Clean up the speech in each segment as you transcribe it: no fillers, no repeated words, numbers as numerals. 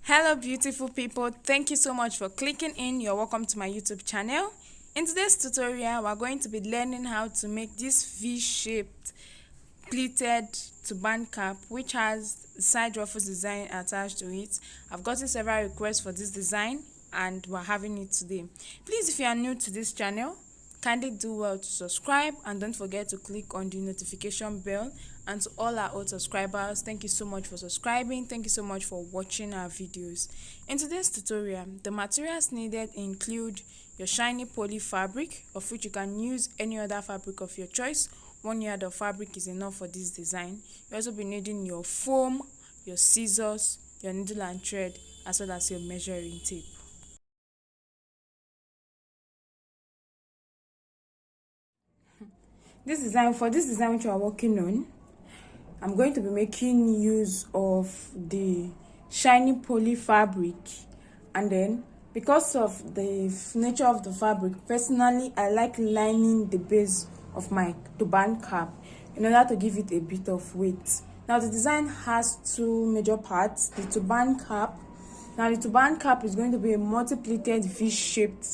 Hello beautiful people, thank you so much for clicking in. You're welcome to my YouTube channel. In today's tutorial we're going to be learning how to make this V-shaped pleated turban cap which has side ruffles design attached to it. I've gotten several requests for this design and we're having it today. Please, if you are new to this channel, kindly do well to subscribe and don't forget to click on the notification bell. And to all our old subscribers, thank you so much for subscribing. Thank you so much for watching our videos. In today's tutorial, the materials needed include your shiny poly fabric, of which you can use any other fabric of your choice. 1 yard of fabric is enough for this design. You'll also be needing your foam, your scissors, your needle and thread, as well as your measuring tape. This design which you are working on, I'm going to be making use of the shiny poly fabric, and then because of the nature of the fabric, personally I like lining the base of my turban cap in order to give it a bit of weight. Now the design has two major parts. The turban cap. Now the turban cap is going to be a multi-pleated V-shaped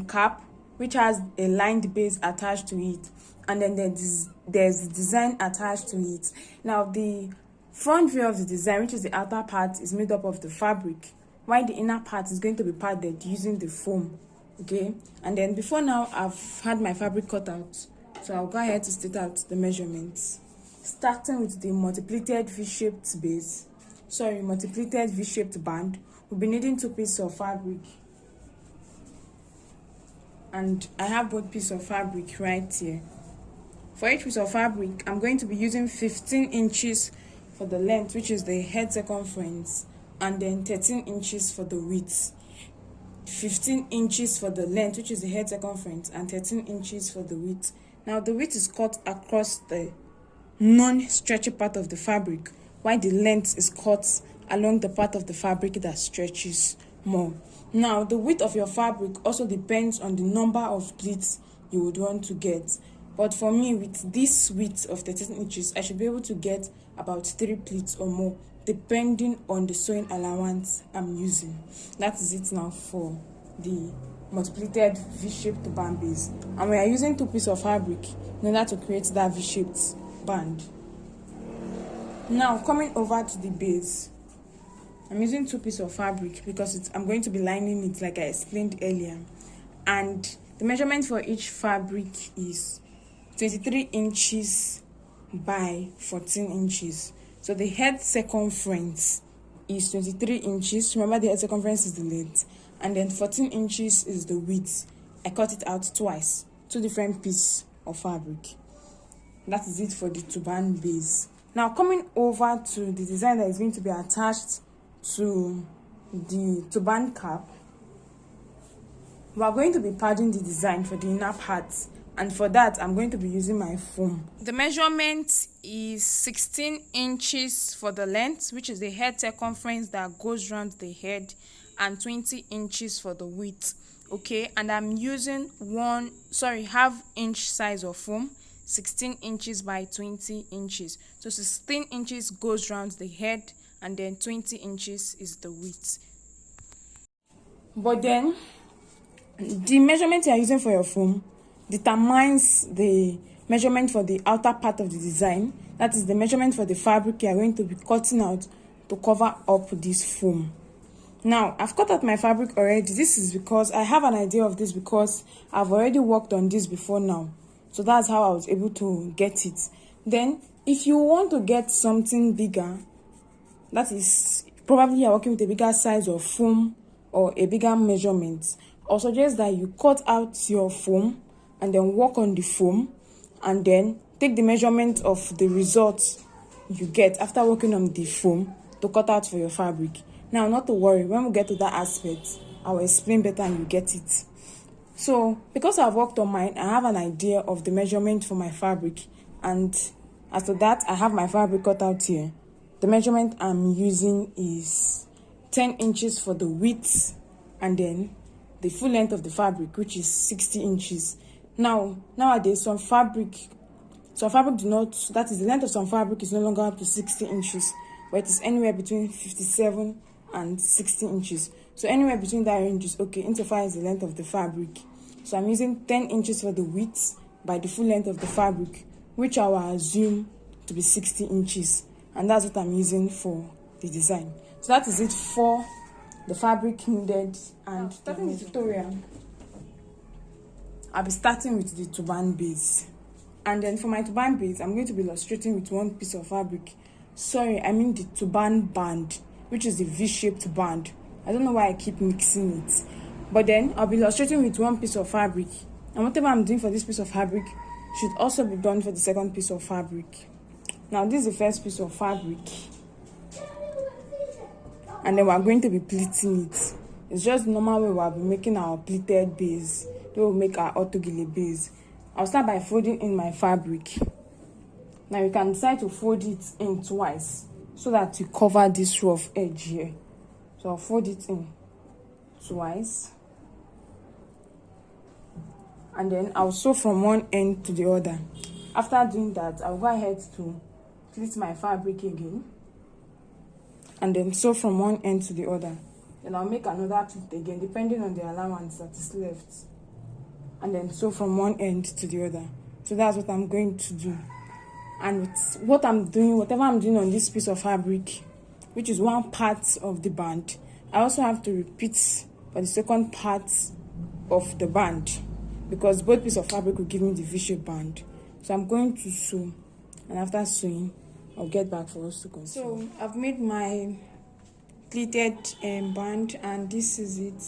cap which has a lined base attached to it, and then there's design attached to it. Now the front view of the design, which is the outer part, is made up of the fabric, while the inner part is going to be padded using the foam. Okay, and then before now I've had my fabric cut out, so I'll go ahead to state out the measurements, starting with the multi-pleated V-shaped band. We'll be needing 2 pieces of fabric, and I have both pieces of fabric right here. For each piece of fabric, I'm going to be using 15 inches for the length, which is the head circumference, and then 13 inches for the width. 15 inches for the length, which is the head circumference, and 13 inches for the width. Now the width is cut across the non-stretchy part of the fabric, while the length is cut along the part of the fabric that stretches more. Now the width of your fabric also depends on the number of pleats you would want to get, but for me, with this width of 13 inches, I should be able to get about 3 pleats or more, depending on the sewing allowance I'm using. That is it now for the multi-pleated V-shaped turban base, and we are using 2 pieces of fabric in order to create that V-shaped band. Now coming over to the base, I'm using 2 pieces of fabric because I'm going to be lining it like I explained earlier, and the measurement for each fabric is 23 inches by 14 inches. So the head circumference is 23 inches. Remember, the head circumference is the length, and then 14 inches is the width. I cut it out twice, 2 different pieces of fabric. That is it for the turban base. Now coming over to the design that is going to be attached to the turban cap, we are going to be padding the design for the inner parts, and for that I'm going to be using my foam. The measurement is 16 inches for the length, which is the head circumference that goes around the head, and 20 inches for the width. Okay, and I'm using half inch size of foam, 16 inches by 20 inches. So 16 inches goes around the head, and then 20 inches is the width. But then the measurement you are using for your foam determines the measurement for the outer part of the design. That is the measurement for the fabric you are going to be cutting out to cover up this foam. Now I've cut out my fabric already. This is because I have an idea of this, because I've already worked on this before now, so that's how I was able to get it. Then if you want to get something bigger, that is probably you're working with a bigger size of foam or a bigger measurement, I'll suggest that you cut out your foam and then work on the foam, and then take the measurement of the results you get after working on the foam to cut out for your fabric. Now, not to worry, when we get to that aspect, I will explain better and you get it. So because I've worked on mine, I have an idea of the measurement for my fabric, and after that I have my fabric cut out here. The measurement I'm using is 10 inches for the width, and then the full length of the fabric, which is 60 inches. Now nowadays some fabric do not, that is, the length of some fabric is no longer up to 60 inches. but it is anywhere between 57 and 60 inches. So anywhere between that range is okay, insofar as the length of the fabric. So I'm using 10 inches for the width by the full length of the fabric, which I will assume to be 60 inches. And that's what I'm using for the design. So that is it for the fabric needed. And starting the tutorial, I'll be starting with the turban base. And then for my turban base, I'm going to be illustrating with one piece of fabric. Sorry, I mean the turban band, which is the V-shaped band. I don't know why I keep mixing it. But then I'll be illustrating with one piece of fabric. And whatever I'm doing for this piece of fabric should also be done for the second piece of fabric. Now this is the first piece of fabric. And then we're going to be pleating it. It's just the normal way we'll be making our pleated base. Then we'll make our orthogele base. I'll start by folding in my fabric. Now you can decide to fold it in twice so that you cover this rough edge here. So I'll fold it in twice. And then I'll sew from one end to the other. After doing that, I'll go ahead to pleat my fabric again. And then sew from one end to the other. Then I'll make another pleat again, depending on the allowance that is left. And then sew from one end to the other. So that's what I'm going to do. And what I'm doing, whatever I'm doing on this piece of fabric, which is one part of the band, I also have to repeat for the second part of the band, because both pieces of fabric will give me the V-shaped band. So I'm going to sew, and after sewing, I'll get back for us to continue. So I've made my pleated band, and this is it.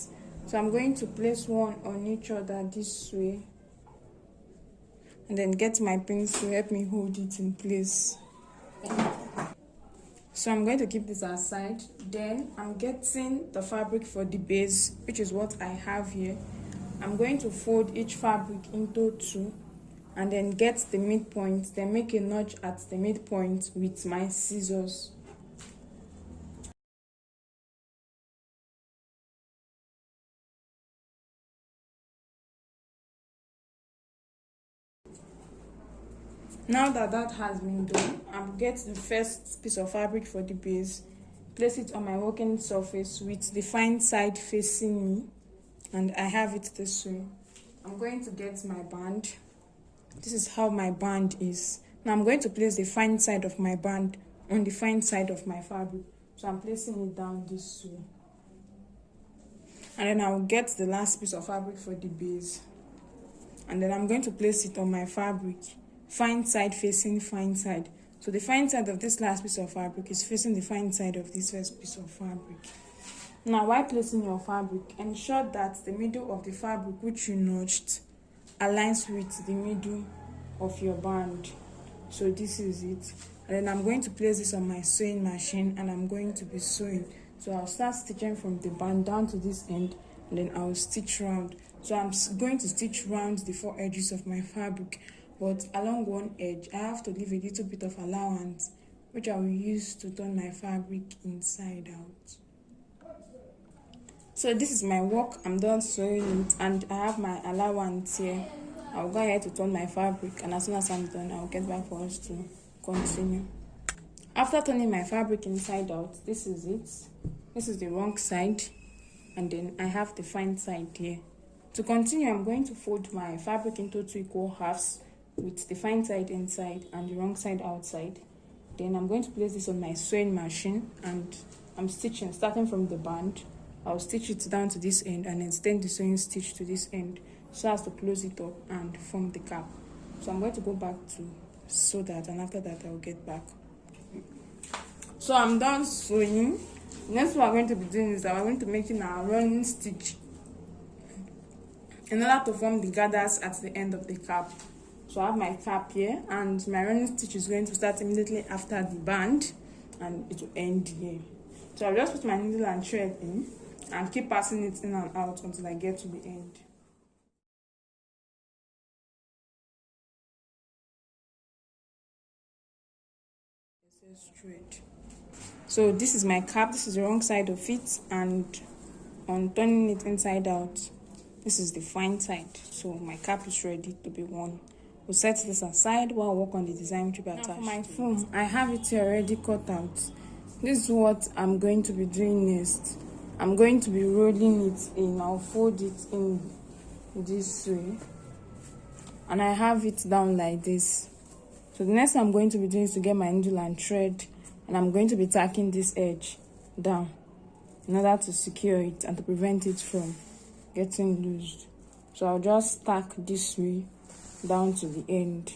So I'm going to place one on each other this way, and then get my pins to help me hold it in place. So I'm going to keep this aside. Then I'm getting the fabric for the base, which is what I have here. I'm going to fold each fabric into two and then get the midpoint, then make a notch at the midpoint with my scissors. Now that that has been done, I'll get the first piece of fabric for the base, place it on my working surface with the fine side facing me, and I have it this way. I'm going to get my band. This is how my band is. Now I'm going to place the fine side of my band on the fine side of my fabric. So I'm placing it down this way. And then I'll get the last piece of fabric for the base. And then I'm going to place it on my fabric. Fine side facing fine side. So the fine side of this last piece of fabric is facing the fine side of this first piece of fabric. Now, while placing your fabric, ensure that the middle of the fabric which you notched aligns with the middle of your band. So this is it. And then I'm going to place this on my sewing machine, and I'm going to be sewing. So I'll start stitching from the band down to this end, and then I'll stitch round. So I'm going to stitch round the four edges of my fabric. But along one edge, I have to leave a little bit of allowance, which I will use to turn my fabric inside out. So this is my work. I'm done sewing it, and I have my allowance here. I'll go ahead to turn my fabric, and as soon as I'm done, I'll get back for us to continue. After turning my fabric inside out, this is it. This is the wrong side, and then I have the fine side here. To continue, I'm going to fold my fabric into two equal halves, with the fine side inside and the wrong side outside. Then I'm going to place this on my sewing machine, and I'm stitching starting from the band. I'll stitch it down to this end and extend the sewing stitch to this end so as to close it up and form the cap. So I'm going to go back to sew that, and after that I'll get back. So I'm done sewing. Next what we're going to be doing is that we're going to be making our running stitch in order to form the gathers at the end of the cap. So I have my cap here, and my running stitch is going to start immediately after the band, and it will end here. So I'll just put my needle and thread in and keep passing it in and out until I get to the end. Straight. So this is my cap. This is the wrong side of it, and on turning it inside out, this is the fine side. So my cap is ready to be worn. We'll set this aside while I work on the design which will be attached. Now for my foam, I have it here already cut out. This is what I'm going to be doing next. I'm going to be rolling it in. I'll fold it in this way, and I have it down like this. So the next thing I'm going to be doing is to get my needle and thread, and I'm going to be tacking this edge down in order to secure it and to prevent it from getting loosed. So I'll just tack this way down to the end.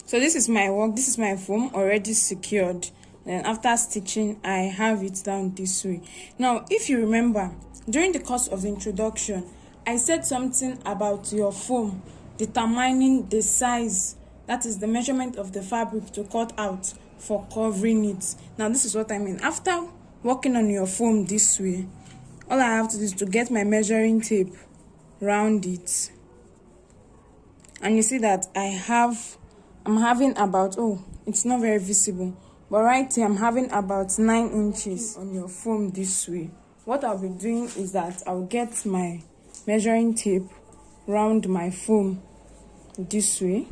So this is my work. This is my foam already secured. Then after stitching, I have it down this way. Now, if you remember, during the course of the introduction, I said something about your foam determining the size, that is the measurement of the fabric to cut out for covering it. Now, this is what I mean. After working on your foam this way, all I have to do is to get my measuring tape, round it, and you see that I'm having about, it's not very visible, but right here I'm having about 9 inches on your foam this way. What I'll be doing is that I'll get my measuring tape, round my foam this way,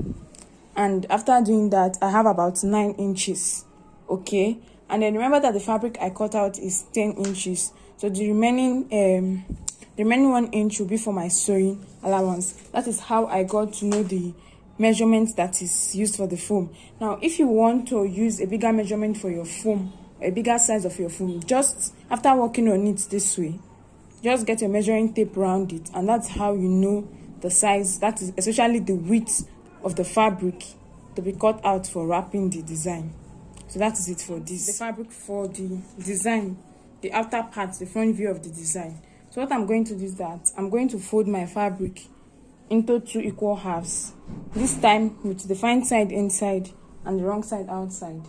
and after doing that I have about 9 inches. Okay, and then remember that the fabric I cut out is 10 inches, so the remaining 1 inch will be for my sewing allowance. That is how I got to know the measurement that is used for the foam. Now, if you want to use a bigger measurement for your foam, a bigger size of your foam, just after working on it this way, just get your measuring tape around it, and that's how you know the size, that is especially the width of the fabric to be cut out for wrapping the design. So that is it for this. The fabric for the design, the outer part, the front view of the design. So what I'm going to do is that I'm going to fold my fabric into 2 equal halves, this time with the fine side inside and the wrong side outside.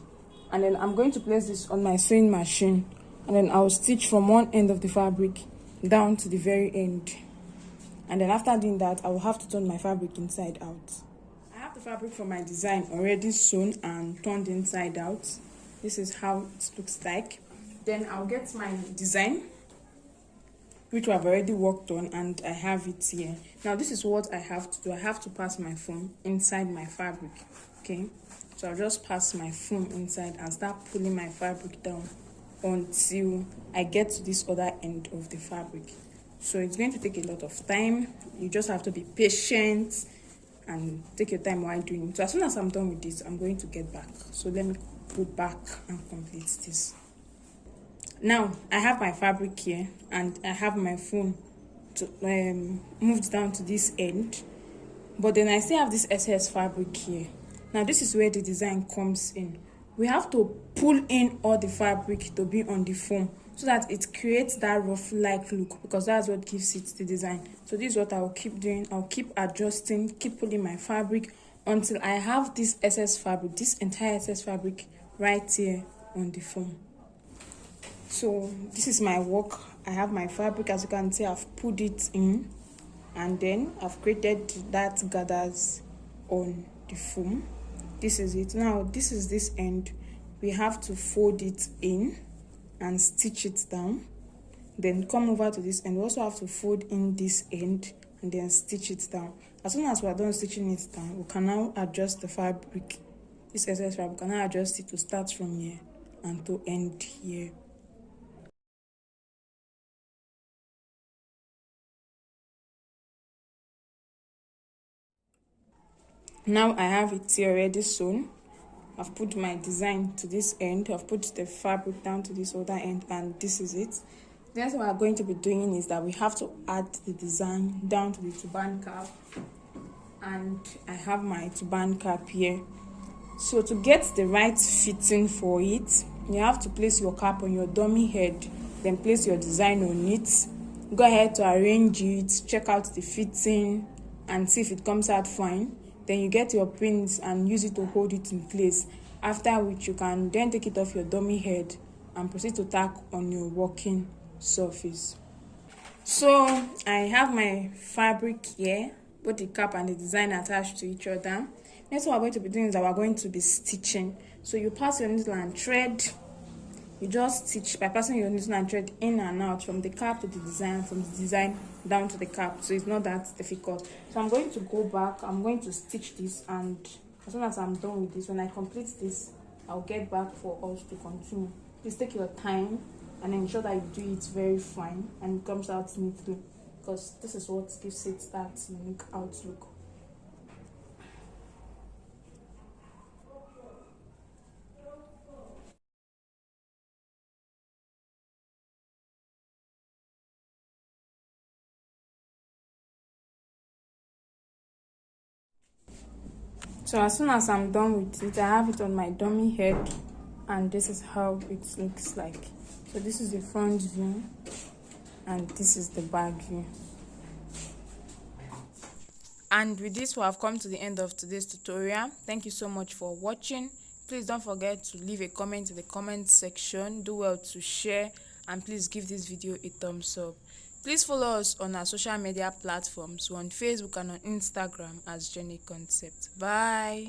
And then I'm going to place this on my sewing machine, and then I'll stitch from one end of the fabric down to the very end. And then after doing that, I will have to turn my fabric inside out. I have the fabric for my design already sewn and turned inside out. This is how it looks like. Then I'll get my design, which I've already worked on, and I have it here. Now, this is what I have to do. I have to pass my foam inside my fabric, okay? So I'll just pass my foam inside and start pulling my fabric down until I get to this other end of the fabric. So it's going to take a lot of time. You just have to be patient and take your time while doing it. So as soon as I'm done with this, I'm going to get back. So let me go back and complete this. Now, I have my fabric here, and I have my foam moved down to this end, but then I still have this excess fabric here. Now, this is where the design comes in. We have to pull in all the fabric to be on the foam so that it creates that ruffle-like look, because that's what gives it the design. So this is what I'll keep doing. I'll keep adjusting, keep pulling my fabric until I have this excess fabric, this entire excess fabric right here on the foam. So this is my work. I have my fabric, as you can see. I've put it in, and then I've created that gathers on the foam. This is it. Now, this is this end. We have to fold it in and stitch it down, then come over to this end. We also have to fold in this end and then stitch it down. As soon as we're done stitching it down, we can now adjust the fabric, this excess fabric. We can now adjust it to start from here and to end here. Now I have it here already sewn. I've put my design to this end. I've put the fabric down to this other end, and this is it. Then what we're going to be doing is that we have to add the design down to the turban cap, and I have my turban cap here. So to get the right fitting for it, you have to place your cap on your dummy head, then place your design on it. Go ahead to arrange it, check out the fitting, and see if it comes out fine. Then you get your pins and use it to hold it in place, after which you can then take it off your dummy head and proceed to tack on your working surface. So I have my fabric here, both the cap and the design attached to each other. Next, what we're going to be doing is that we're going to be stitching. So you pass your needle and thread You just stitch by passing your needle and thread in and out from the cap to the design, from the design down to the cap, so it's not that difficult. So I'm going to go back, I'm going to stitch this, and as soon as I'm done with this, when I complete this, I'll get back for us to continue. Please take your time and ensure that you do it very fine and it comes out neatly, because this is what gives it that unique outlook. So as soon as I'm done with it, I have it on my dummy head, and this is how it looks like. So this is the front view and this is the back view. And with this, we have come to the end of today's tutorial. Thank you so much for watching. Please don't forget to leave a comment in the comment section. Do well to share, and please give this video a thumbs up. Please follow us on our social media platforms. We're on Facebook and on Instagram as Jenny Concept. Bye.